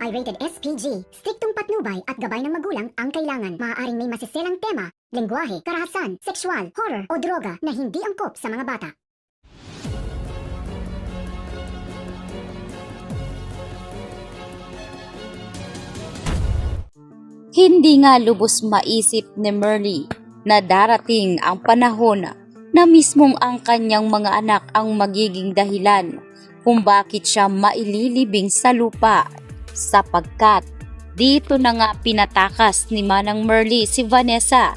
ay rated SPG. Striktong patnubay at gabay ng magulang ang kailangan. Maaaring may masiselang tema, lengguwahe, karahasan, sexual, horror o droga na hindi angkop sa mga bata. Hindi nga lubos maisip ni Merly na darating ang panahon na mismong ang kanyang mga anak ang magiging dahilan kung bakit siya maililibing sa lupa, sapagkat dito na nga pinatakas ni Manang Merly si Vanessa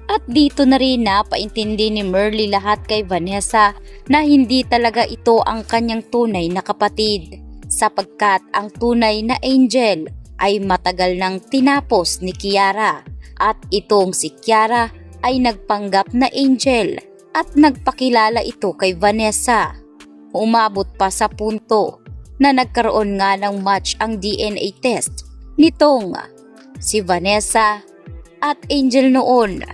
at dito na rin napaintindi ni Merly lahat kay Vanessa na hindi talaga ito ang kanyang tunay na kapatid, sapagkat ang tunay na Angel ay matagal nang tinapos ni Kiara at itong si Kiara ay nagpanggap na Angel at nagpakilala ito kay Vanessa. Umabot pa sa punto na nagkaroon nga ng match ang DNA test nitong si Vanessa at Angel noon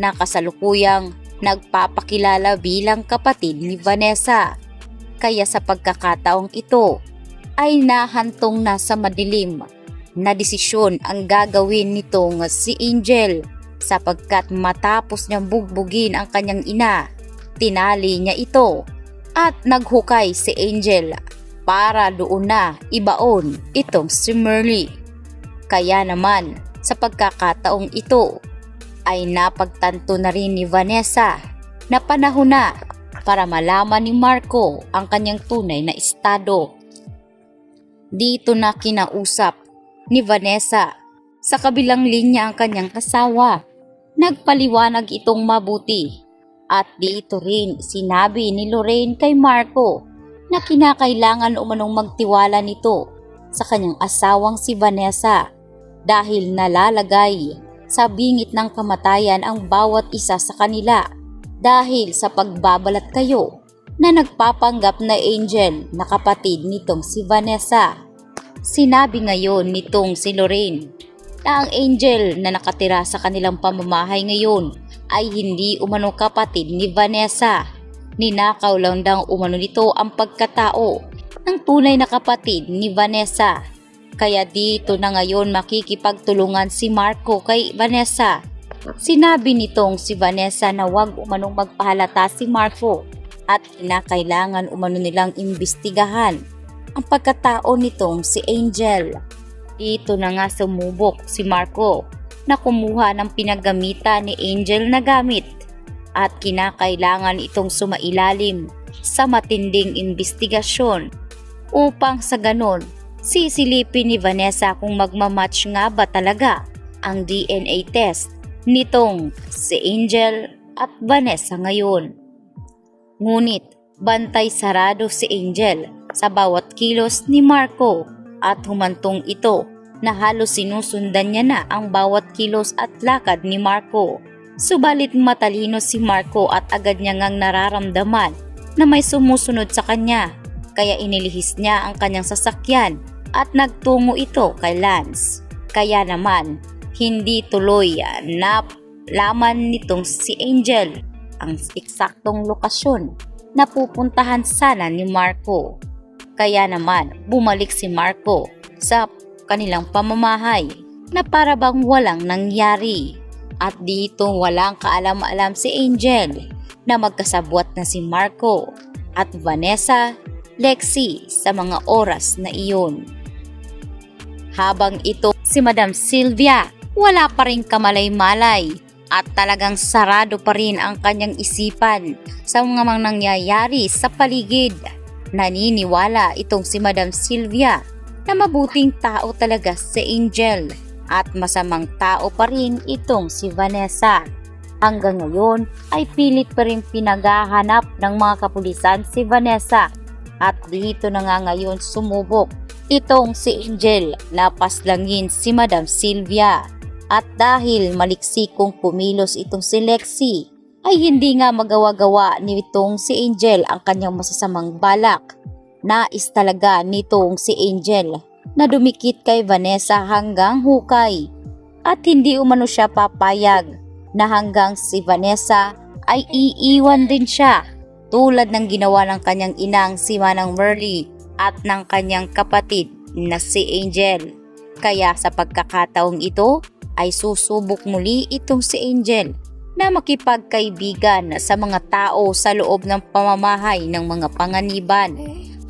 na kasalukuyang nagpapakilala bilang kapatid ni Vanessa. Kaya sa pagkakataong ito ay nahantong na sa madilim na desisyon ang gagawin nitong si Angel, sapagkat matapos niyang bugbugin ang kanyang ina, tinali niya ito at naghukay si Angel para doon na ibaon itong si Merly. Kaya naman sa pagkakataong ito ay napagtanto na rin ni Vanessa na panahon na para malaman ni Marco ang kanyang tunay na estado. Dito na kinausap ni Vanessa sa kabilang linya ang kanyang asawa. Nagpaliwanag itong mabuti at dito rin sinabi ni Lorraine kay Marco na kinakailangan umanong magtiwala nito sa kanyang asawang si Vanessa dahil nalalagay sa bingit ng kamatayan ang bawat isa sa kanila dahil sa pagbabalat kayo na nagpapanggap na Angel na kapatid nitong si Vanessa. Sinabi ngayon nitong si Lorraine na ang Angel na nakatira sa kanilang pamamahay ngayon ay hindi umano kapatid ni Vanessa. Ninakaw lang daw umano nito ang pagkatao ng tunay na kapatid ni Vanessa. Kaya dito na ngayon makikipagtulungan si Marco kay Vanessa. Sinabi nitong si Vanessa na huwag umanong magpahalata si Marco at kinakailangan umano nilang imbestigahan ang pagkatao nitong si Angel. Dito na nga sumubok si Marco na kumuha ng pinagamitan ni Angel na gamit at kinakailangan itong sumailalim sa matinding investigasyon upang sa ganon sisilipin ni Vanessa kung magmamatch nga ba talaga ang DNA test nitong si Angel at Vanessa ngayon. Ngunit bantay sarado si Angel sa bawat kilos ni Marco at humantong ito na halos sinusundan niya na ang bawat kilos at lakad ni Marco. Subalit matalino si Marco at agad niya ngang nararamdaman na may sumusunod sa kanya, kaya inilihis niya ang kanyang sasakyan at nagtungo ito kay Lance. Kaya naman hindi tuloy na laman nitong si Angel ang eksaktong lokasyon na pupuntahan sana ni Marco. Kaya naman bumalik si Marco sa kanilang pamamahay na para bang walang nangyari. At dito walang kaalam-alam si Angel na magkasabwat na si Marco at Vanessa, Lexi sa mga oras na iyon. Habang ito si Madam Sylvia wala pa rin kamalay-malay at talagang sarado pa rin ang kanyang isipan sa mga nangyayari sa paligid. Naniniwala itong si Madam Sylvia na mabuting tao talaga si Angel at masamang tao pa rin itong si Vanessa. Hanggang ngayon ay pilit pa rin pinaghahanap ng mga kapulisan si Vanessa at dito na nga ngayon sumubok itong si Angel na paslangin si Madam Sylvia. At dahil maliksikong kumilos itong si Lexi ay hindi nga magawa-gawa nitong si Angel ang kanyang masasamang balak. Nais talaga nitong si Angel na dumikit kay Vanessa hanggang hukay at hindi umano siya papayag na hanggang si Vanessa ay iiwan din siya tulad ng ginawa ng kanyang inang si Manang Merly at ng kanyang kapatid na si Angel. Kaya sa pagkakataong ito ay susubok muli itong si Angel na makipagkaibigan sa mga tao sa loob ng pamamahay ng mga panganiban.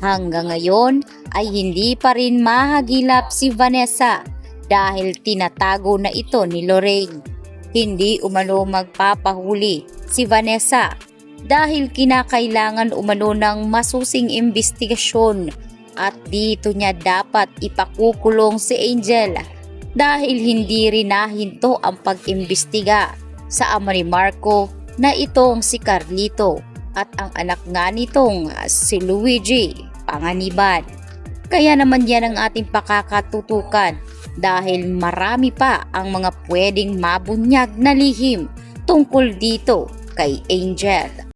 Hanggang ngayon ay hindi pa rin mahagilap si Vanessa dahil tinatago na ito ni Lorraine. Hindi umano magpapahuli si Vanessa dahil kinakailangan umano ng masusing investigasyon at dito niya dapat ipakukulong si Angel dahil hindi rin nahinto ang pag-imbestiga sa ama ni Marco na itong si Carlito at ang anak nga nitong si Luigi Panganiban. Kaya naman yan ang ating pakakatutukan dahil marami pa ang mga pwedeng mabunyag na lihim tungkol dito kay Angel.